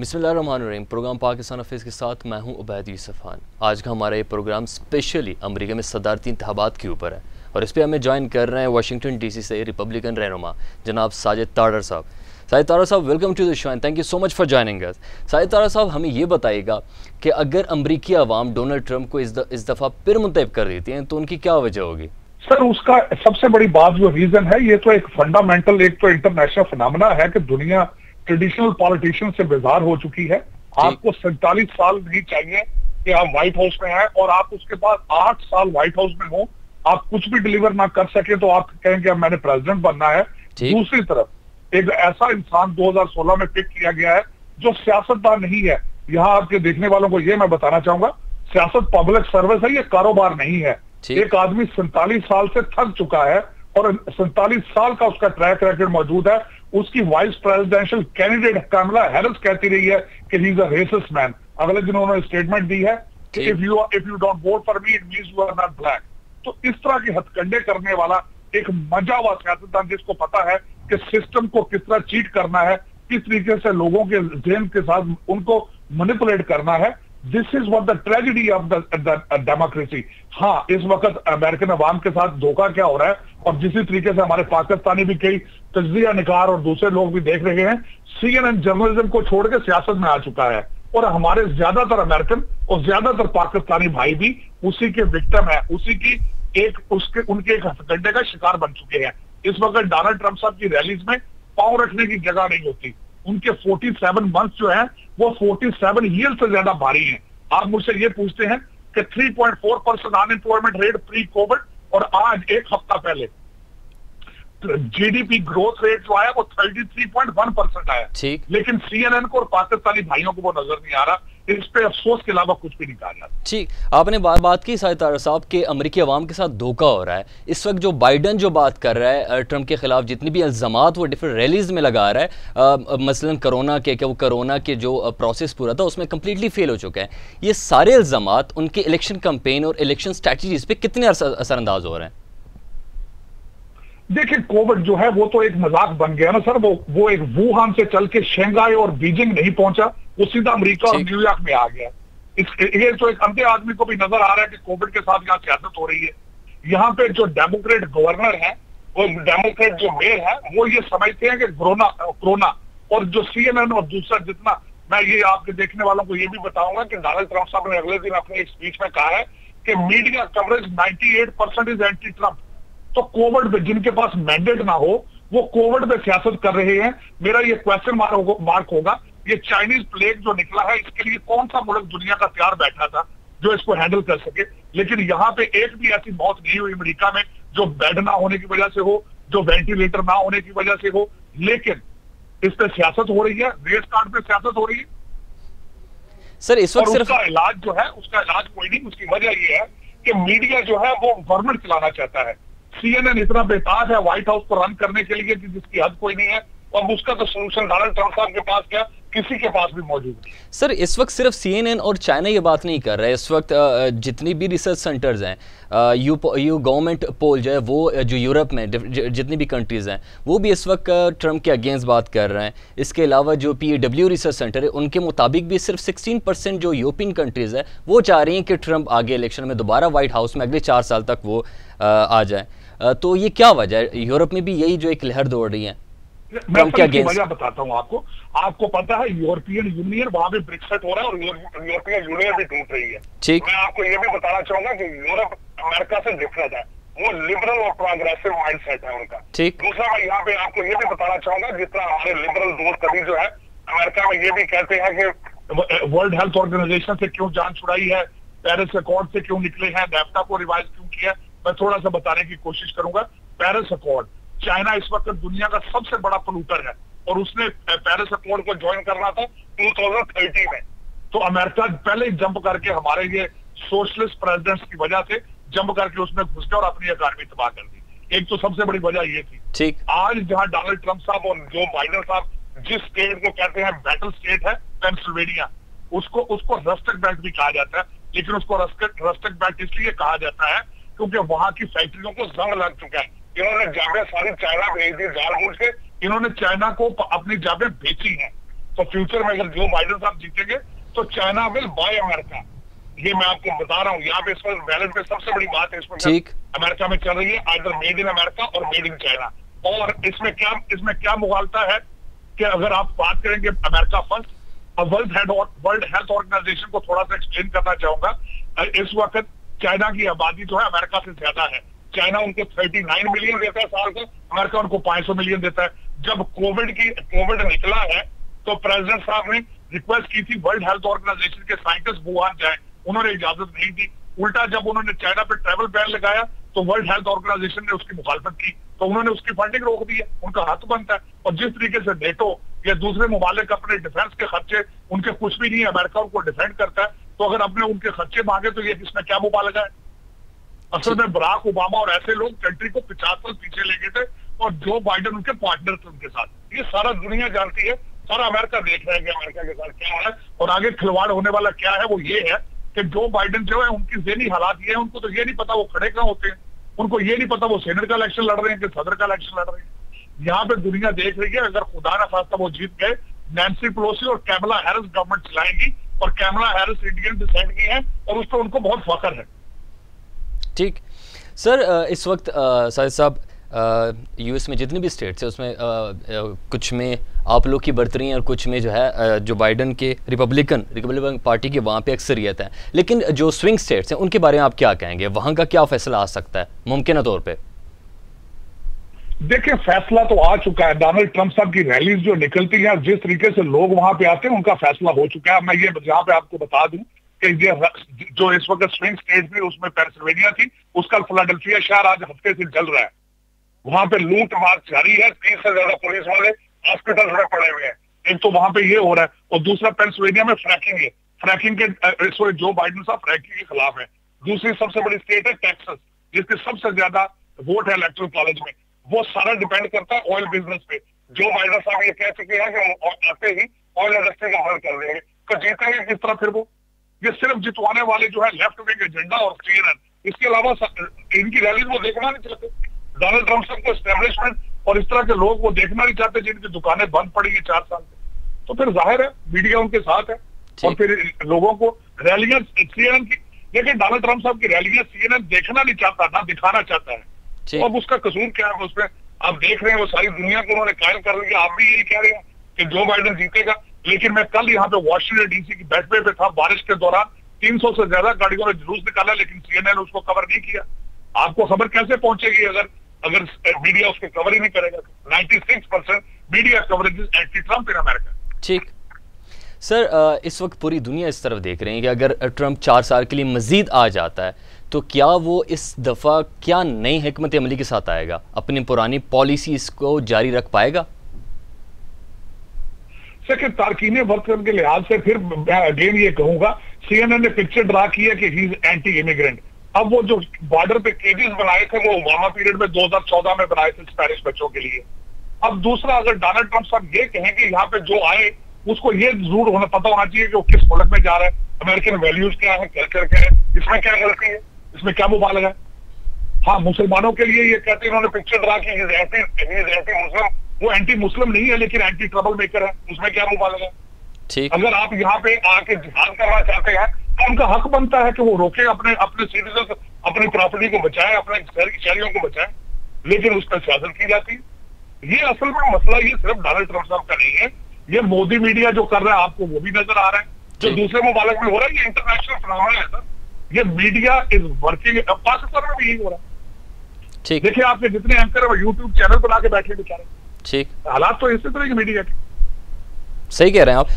बिस्मिल्लाहिर्रहमानिर्रहीम। Programme Pakistan affairs के साथ मैं हूं उबैद यूसुफ खान। आज का हमारा ये प्रोग्राम स्पेशली अमेरिका में सदारती इंतखाबात के ऊपर है और इस पर हमें ज्वाइन कर रहे हैं वाशिंगटन डीसी से रिपब्लिकन रहनुमा जनाब साजिद तारड़ साहब। साजिद तारड़ साहब, welcome to the show and thank you so much for joining us. Sajid Tarar साहब, हमें ये बताइएगा कि अगर अमरीकी अवाम डोनाल्ड ट्रंप को इस दफ़ा फिर मुंतखब कर देती हैं तो उनकी क्या वजह होगी? सर, उसका सबसे बड़ी बात जो रीजन है, ये तो एक फंडामेंटल, एक तो इंटरनेशनल फिनोमेना है कि दुनिया ट्रेडिशनल पॉलिटिशियन से बेजार हो चुकी है। आपको 47 साल नहीं चाहिए कि आप व्हाइट हाउस में हैं और आप उसके बाद 8 साल व्हाइट हाउस में हो, आप कुछ भी डिलीवर ना कर सके तो आप कहेंगे अब मैंने प्रेसिडेंट बनना है। दूसरी तरफ एक ऐसा इंसान 2016 में पिक किया गया है जो सियासतदान नहीं है। यहाँ आपके देखने वालों को ये मैं बताना चाहूंगा, सियासत पब्लिक सर्विस है, ये कारोबार नहीं है। एक आदमी 47 साल से थक चुका है और 47 साल का उसका ट्रैक रिकॉर्ड मौजूद है। उसकी vice presidential candidate Kamala Harris कहती रही है कि he is a racist man. अगले दिन उन्होंने स्टेटमेंट दी है कि if you don't vote for me it means you are not black. तो इस तरह के हथकंडे करने वाला एक मजा हुआ सियासतदान जिसको पता है कि सिस्टम को किस तरह चीट करना है, किस तरीके से लोगों के ज़हन के साथ उनको मैनिपुलेट करना है। This is what the tragedy of the democracy. हाँ, इस वक्त अमेरिकन अवाम के साथ धोखा क्या हो रहा है और जिस तरीके से हमारे पाकिस्तानी भी कई तज्जिया निकार और दूसरे लोग भी देख रहे हैं, CNN जर्नलिज्म को छोड़ के सियासत में आ चुका है और हमारे ज्यादातर अमेरिकन और ज्यादातर पाकिस्तानी भाई भी उसी के विक्टिम है, उसी की उनके एक हथकंडे का शिकार बन चुके हैं। इस वक्त डोनाल्ड ट्रंप साहब की रैलीज में पांव रखने की जगह नहीं होती। उनके 47 मंथ जो है वो 47 ईयर से ज्यादा भारी हैं। आप मुझसे ये पूछते हैं कि 3.4% अनएम्प्लॉयमेंट रेट प्री कोविड और आज एक हफ्ता पहले जीडीपी ग्रोथ रेट जो आया वो 33.1% आया। लेकिन CNN को और पाकिस्तानी भाइयों को वो नजर नहीं आ रहा। इस पे अफसोस के अलावा कुछ भी नहीं कहा जाता। ठीक, आपने बात की साजिद तारड़ साहब के अमेरिकी अवाम के साथ धोखा हो रहा है। इस वक्त जो बाइडन जो बात कर रहा है ट्रंप के खिलाफ, जितनी भी इल्जामात वो डिफरेंट रैलीज में लगा रहा है, मसलन कोरोना के वो कोरोना के जो प्रोसेस पूरा था उसमें कम्प्लीटली फेल हो चुका है। ये सारे इल्जामात उनके इलेक्शन कैंपेन और इलेक्शन स्ट्रैटेजीज पे कितने असरअंदाज हो रहे हैं? देखिए, कोविड जो है वो तो एक मजाक बन गया ना सर। वो एक वुहान से चल के शंघाई और बीजिंग नहीं पहुंचा, वो सीधा अमेरिका और न्यूयॉर्क में आ गया। ये तो एक अंधे आदमी को भी नजर आ रहा है कि कोविड के साथ यहाँ सियासत हो रही है। यहाँ पे जो डेमोक्रेट गवर्नर है, वो डेमोक्रेट जो मेयर है, वो ये समझते हैं कि कोरोना और जो CNN और दूसरा जितना, मैं ये आपके देखने वालों को ये भी बताऊंगा कि डोनाल्ड ट्रंप साहब ने अगले दिन अपने एक स्पीच में कहा है कि media coverage 98% is anti Trump. तो कोविड पे जिनके पास मैंडेट ना हो वो कोविड पे सियासत कर रहे हैं। मेरा ये क्वेश्चन मार्क होगा, ये चाइनीज प्लेग जो निकला है इसके लिए कौन सा मुल्क दुनिया का तैयार बैठा था जो इसको हैंडल कर सके? लेकिन यहाँ पे एक भी ऐसी मौत नहीं हुई अमेरिका में जो बेड ना होने की वजह से हो, जो वेंटिलेटर ना होने की वजह से हो। लेकिन इस पे सियासत हो रही है, रेस कार्ड पे सियासत हो रही है सर। इस वक्त सिर्फ उसका इलाज जो है, उसका इलाज कोई नहीं। उसकी वजह ये है कि मीडिया जो है वो गवर्नमेंट चलाना चाहता है। CNN इतना बेताज है व्हाइट हाउस को रन करने के लिए कि जिसकी हद कोई नहीं है और उसका तो सोल्यूशन डोनाल्ड ट्रंप साहब के पास क्या, किसी के पास भी मौजूद नहीं। सर, इस वक्त सिर्फ CNN और चाइना ये बात नहीं कर रहा है। इस वक्त जितनी भी रिसर्च सेंटर्स हैं, यू गवर्नमेंट पोल जो है वो जो यूरोप में जितनी भी कंट्रीज़ हैं वो भी इस वक्त ट्रंप के अगेंस्ट बात कर रहे हैं। इसके अलावा जो PAW रिसर्च सेंटर है उनके मुताबिक भी सिर्फ 16% जो यूरोपियन कंट्रीज़ है वो चाह रही हैं कि ट्रंप आगे इलेक्शन में दोबारा व्हाइट हाउस में अगले 4 साल तक वो आ जाए। तो ये क्या वजह है? यूरोप में भी यही जो एक लहर दौड़ रही है ट्रंप के अगेंस्ट। वजह बताता हूँ आपको पता है यूरोपियन यूनियन वहां भी ब्रेक्सिट हो रहा है और यूरोपियन यूनियन भी टूट रही है। ठीक, मैं आपको ये भी बताना चाहूंगा कि यूरोप अमेरिका से डिफरेंट है, वो लिबरल और प्रोग्रेसिव माइंडसेट है उनका। ठीक, दूसरा मैं यहाँ पे आपको ये भी बताना चाहूंगा, जिस तरह हमारे लिबरल दोस्त कभी जो है अमेरिका में ये भी कहते हैं कि वर्ल्ड हेल्थ ऑर्गेनाइजेशन से क्यों जान छुड़ाई है, पेरिस अकॉर्ड से क्यों निकले हैं, NAFTA को रिवाइज क्यों किया, मैं थोड़ा सा बताने की कोशिश करूंगा। पेरिस अकॉर्ड, चाइना इस वक्त दुनिया का सबसे बड़ा पोल्यूटर है और उसने पेरिस अकॉर्ड को ज्वाइन करना था 2030 में। तो अमेरिका पहले ही जंप करके हमारे ये सोशलिस्ट प्रेसिडेंट्स की वजह से जंप करके उसमें घुस गया और अपनी इकॉनमी तबाह कर दी। एक तो सबसे बड़ी वजह ये थी। ठीक, आज जहां डोनाल्ड ट्रंप साहब और जो बाइडन साहब जिस स्टेट को कहते हैं बैटल स्टेट है पेंसिल्वेनिया, उसको रस्टक बेल्ट भी कहा जाता है। लेकिन उसको रस्टक बेल्ट इसलिए कहा जाता है क्योंकि वहां की फैक्ट्रियों को जंग लग चुका है। इन्होंने जाबें सारी चाइना भेज दी जानबूझ के, इन्होंने चाइना को अपनी जाबें बेची हैं। तो फ्यूचर में अगर जो बाइडेन साहब जीतेंगे तो चाइना विल बाय अमेरिका। ये मैं आपको बता रहा हूँ, यहाँ पे इस पर बैलेंस पे सबसे बड़ी बात है इस पर अमेरिका में चल रही है, आइदर मेड इन अमेरिका और मेड इन चाइना। और इसमें क्या मुगालता है कि अगर आप बात करेंगे America first, World Health Organization को थोड़ा सा एक्सप्लेन करना चाहूंगा। इस वक्त चाइना की आबादी जो है अमेरिका से ज्यादा है। चाइना उनको 39 मिलियन देता है साल का, अमेरिका उनको 500 मिलियन देता है। जब कोविड निकला है तो प्रेसिडेंट साहब ने रिक्वेस्ट की थी वर्ल्ड हेल्थ ऑर्गेनाइजेशन के साइंटिस्ट वुहान जाए, उन्होंने इजाजत नहीं दी। उल्टा जब उन्होंने चाइना पे ट्रैवल बैन लगाया तो वर्ल्ड हेल्थ ऑर्गेनाइजेशन ने उसकी मुखालफत की, तो उन्होंने उसकी फंडिंग रोक दी है। उनका हक बनता है। और जिस तरीके से नेटो या दूसरे मुमालिक अपने डिफेंस के खर्चे, उनके कुछ भी नहीं है, अमेरिका उनको डिफेंड करता है, तो अगर अपने उनके खर्चे मांगे तो ये इसमें क्या मुबालगा है। असल में बराक ओबामा और ऐसे लोग कंट्री को 50 साल पीछे ले गए थे और जो बाइडेन उनके पार्टनर थे उनके साथ। ये सारा दुनिया जानती है, सारा अमेरिका देख रहा है कि अमेरिका के साथ क्या हो रहा है। और आगे खिलवाड़ होने वाला क्या है, वो ये है कि जो बाइडेन जो है उनकी ज़हनी हालात ये है, उनको तो ये नहीं पता वो खड़े कहाँ होते हैं, उनको ये नहीं पता वो सेनेट का इलेक्शन लड़ रहे हैं कि सदर का इलेक्शन लड़ रहे हैं। यहाँ पे दुनिया देख रही है, अगर खुदा ना खास्ता वो जीत गए, नैन्सी पेलोसी और कैमला हैरिस गवर्नमेंट चलाएंगी। और कैमला हैरिस इंडियन डिसेंट की है और उस पर उनको बहुत फख्र है। ठीक सर, इस वक्त साहिद साहब यूएस में जितनी भी स्टेट्स है उसमें कुछ में आप लोग की बरतरी है और कुछ में जो है जो बाइडेन के रिपब्लिकन पार्टी की वहाँ पे अक्सरियत है। लेकिन जो स्विंग स्टेट्स हैं उनके बारे में आप क्या कहेंगे, वहाँ का क्या फैसला आ सकता है मुमकिन तौर पे? देखिए, फैसला तो आ चुका है। डोनाल्ड ट्रंप साहब की रैलीज जो निकलती है, जिस तरीके से लोग वहां पे आते हैं, उनका फैसला हो चुका है। मैं ये यहाँ पे आपको बता दूं कि जो इस वक्त स्विंग स्टेट थी उसमें पेंसिल्वेनिया थी, उसका फिलाडेल्फिया शहर आज हफ्ते से चल रहा है। वहां पे लूट मार जारी है, 30 से ज्यादा पुलिस वाले हॉस्पिटल में पड़े हुए हैं। एक तो वहां पे ये हो रहा है और दूसरा पेंसिल्वेनिया में फ्रैकिंग है। फ्रैकिंग के जो बाइडेन साहब फ्रैकिंग के खिलाफ है। दूसरी सबसे बड़ी स्टेट है टेक्सास, जिसके सबसे ज्यादा वोट है इलेक्टोरल कॉलेज में। वो सारा डिपेंड करता है ऑयल बिजनेस पे। जो बाइडेन साहब ये कह चुके हैं कि आते ही ऑयल इंडस्ट्री का हल कर देंगे, तो जीतेंगे किस तरह? फिर वो ये सिर्फ जितवाने वाले जो है लेफ्ट विंग एजेंडा और CNN, इसके अलावा इनकी रैली वो देखना नहीं चाहते। डोनाल्ड ट्रंप साहब को एस्टेब्लिशमेंट और इस तरह के लोग वो देखना नहीं चाहते जिनकी दुकानें बंद पड़ी है 4 साल से। तो फिर जाहिर है मीडिया उनके साथ है और फिर लोगों को रैलियां CNN की, लेकिन डोनाल्ड ट्रंप साहब की रैलियां CNN देखना नहीं चाहता, ना दिखाना चाहता है। अब उसका कसूर क्या है उसमें? आप देख रहे हैं वो सारी दुनिया को उन्होंने कायल कर लिया। आप भी यही कह रहे हैं कि जो बाइडेन जीतेगा, लेकिन मैं कल यहाँ पे वॉशिंगटन DC की बैठवे पे था, बारिश के दौरान 300 से ज्यादा गाड़ियों ने जुलूस निकाला, लेकिन CNN ने उसको कवर नहीं किया। आपको खबर कैसे पहुंचेगी अगर मीडिया उसको कवर ही नहीं करेगा? 96% media coverage is anti Trump in America. ठीक सर, इस वक्त पूरी दुनिया इस तरफ देख रही है कि अगर ट्रंप 4 साल के लिए मजीद आ जाता है तो क्या वो इस दफ़ा क्या नई हिकमत अमली के साथ आएगा, अपनी पुरानी पॉलिसीज को जारी रख पाएगा? सेकंड, तारकीन वतन के लिहाज से फिर मैं अगेन ये कहूंगा, CNN ने पिक्चर ड्रा की है कि ही इज एंटी इमिग्रेंट। अब वो जो बॉर्डर पे केजेस बनाए थे वो ओबामा पीरियड में 2014 में बनाए थे स्पेनिश बच्चों के लिए। अब दूसरा, अगर डोनाल्ड ट्रंप साहब ये कहें कि यहाँ पे जो आए उसको ये जरूर पता होना चाहिए कि वो किस मुल्क में जा रहा है, अमेरिकन वैल्यूज क्या है, कल्चर क्या है, इसमें क्या गलती है, इसमें क्या मुबालगा है। हाँ, मुसलमानों के लिए ये कहते हैं, उन्होंने पिक्चर ड्रा की एंटी मुस्लिम, वो एंटी मुस्लिम नहीं है लेकिन एंटी ट्रबल मेकर है, उसमें क्या मुबालगा है। अगर आप यहाँ पे आके जिहाद करना चाहते हैं तो उनका हक बनता है कि वो रोके, अपने सिटीजन, अपनी प्रॉपर्टी को बचाए, अपने शहरियों को बचाए, लेकिन उस पर सियासत की जाती है। ये असल में मसला ये सिर्फ डोनाल्ड ट्रंप साहब का नहीं है, ये मोदी मीडिया जो कर रहा है आपको वो भी नजर आ रहा है, जो दूसरे मुमालिक में हो रहा है, ये इंटरनेशनल फिनोमेना है सर। ये मीडिया इज वर्किंग, पाकिस्तान में भी यही हो रहा है। देखिए, आपके जितने एंकर है वो यूट्यूब चैनल बना के बैठे बेचारे। ठीक, हालात तो इसी तरह की मीडिया के। सही कह रहे हैं आप।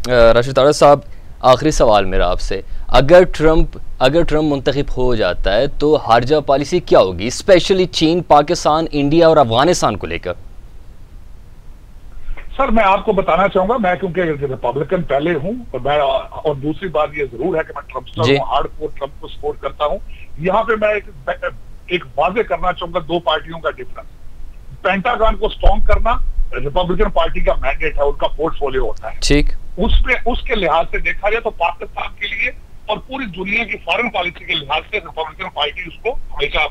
राशिद तारा साहब, आखिरी सवाल मेरा आपसे, अगर ट्रंप मुंतखब हो जाता है तो हारजा पॉलिसी क्या होगी, स्पेशली चीन, पाकिस्तान, इंडिया और अफगानिस्तान को लेकर? सर, मैं आपको बताना चाहूंगा, मैं क्योंकि रिपब्लिकन पहले हूं और दूसरी बात ये जरूर है कि मैं ट्रंप हार्डकोर ट्रंप को सपोर्ट करता हूं। यहाँ पे मैं एक वाजे करना चाहूंगा 2 पार्टियों का डिफरेंस। पेंटागन को स्ट्रॉन्ग करना रिपब्लिकन पार्टी का मैंडेट है, उनका पोर्टफोलियो होता है। ठीक, उसके लिहाज से देखा जाए तो पाकिस्तान के लिए और पूरी दुनिया की फॉरेन पॉलिसी के लिहाज से रिपब्लिकन पार्टी उसको हमेशा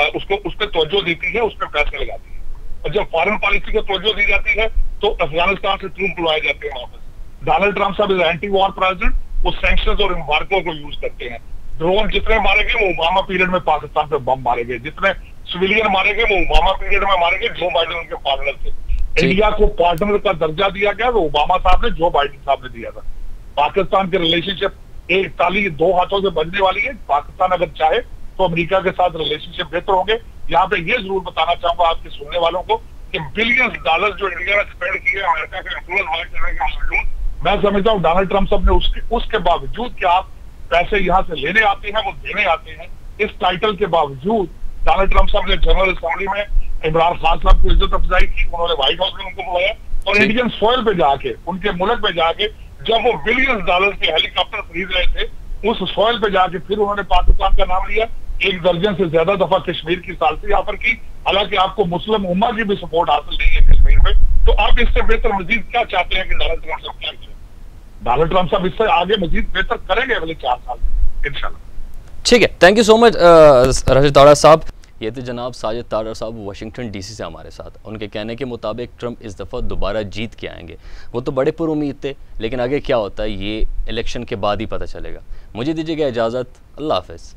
उस पर तवज्जो देती है, उस पर पैसे लगाती है। और जब फॉरेन पॉलिसी को तवज्जो दी जाती है तो अफगानिस्तान से ट्रूप बुलाए जाते हैं वापस। डोनाल्ड ट्रंप साहब इज एंटी वॉर प्रेसिडेंट, वो सैंक्शंस और एम्बार्गो को यूज करते हैं। ड्रोन जितने मारे गए वो ओबामा पीरियड में पाकिस्तान पे बम मारे गए, जितने सिविलियन मारे गए वो ओबामा पीरियड में मारे गए, जो बाइडेन उनके पार्टनर थे। इंडिया को पार्टनर का दर्जा दिया गया वो ओबामा साहब ने, जो बाइडेन साहब ने दिया था। पाकिस्तान की रिलेशनशिप एक ताली दो हाथों से बनने वाली है। पाकिस्तान अगर चाहे तो अमेरिका के साथ रिलेशनशिप बेहतर होंगे। यहाँ पे ये जरूर बताना चाहूंगा आपके सुनने वालों को कि बिलियंस डॉलर जो इंडिया ने स्पेंड किए अमेरिका के इंफ्लुएंस वाले करने के बावजूद, मैं समझता हूँ डोनाल्ड ट्रंप साहब ने उसके बावजूद कि आप पैसे यहाँ से लेने आते हैं वो देने आते हैं, इस टाइटल के बावजूद डोनाल्ड ट्रंप साहब ने जनरल असेंबली में इमरान खान साहब को इज्जत अफजाई की, उन्होंने व्हाइट हाउस में उनको बुलाया और इंडियन सॉइल पे जाके, उनके मुल्क में जाके, जब वो बिलियंस डॉलर के हेलीकॉप्टर खरीद रहे थे, उस सॉइल पे जाके फिर उन्होंने पाकिस्तान का नाम लिया। एक दर्जन से ज्यादा दफा कश्मीर की सालसी ऑफर की, हालांकि आपको मुस्लिम उम्मा की भी सपोर्ट हासिल नहीं है कश्मीर में। तो आप इससे बेहतर मजीद क्या चाहते हैं कि डोनाल्ड ट्रंप साहब क्या करें? डोनाल्ड ट्रंप साहब इससे आगे मजीद बेहतर करेंगे अगले 4 साल में इंशाल्लाह। ठीक है, thank you so much Rashid ताड़ा साहब। ये थे जनाब साजिद ताड़ा साहब वाशिंगटन डीसी से हमारे साथ। उनके कहने के मुताबिक ट्रंप इस दफ़ा दोबारा जीत के आएंगे। वो तो बड़े पुरुमीद थे, लेकिन आगे क्या होता है ये इलेक्शन के बाद ही पता चलेगा। मुझे दीजिएगा इजाज़त, अल्लाह हाफ़िज़।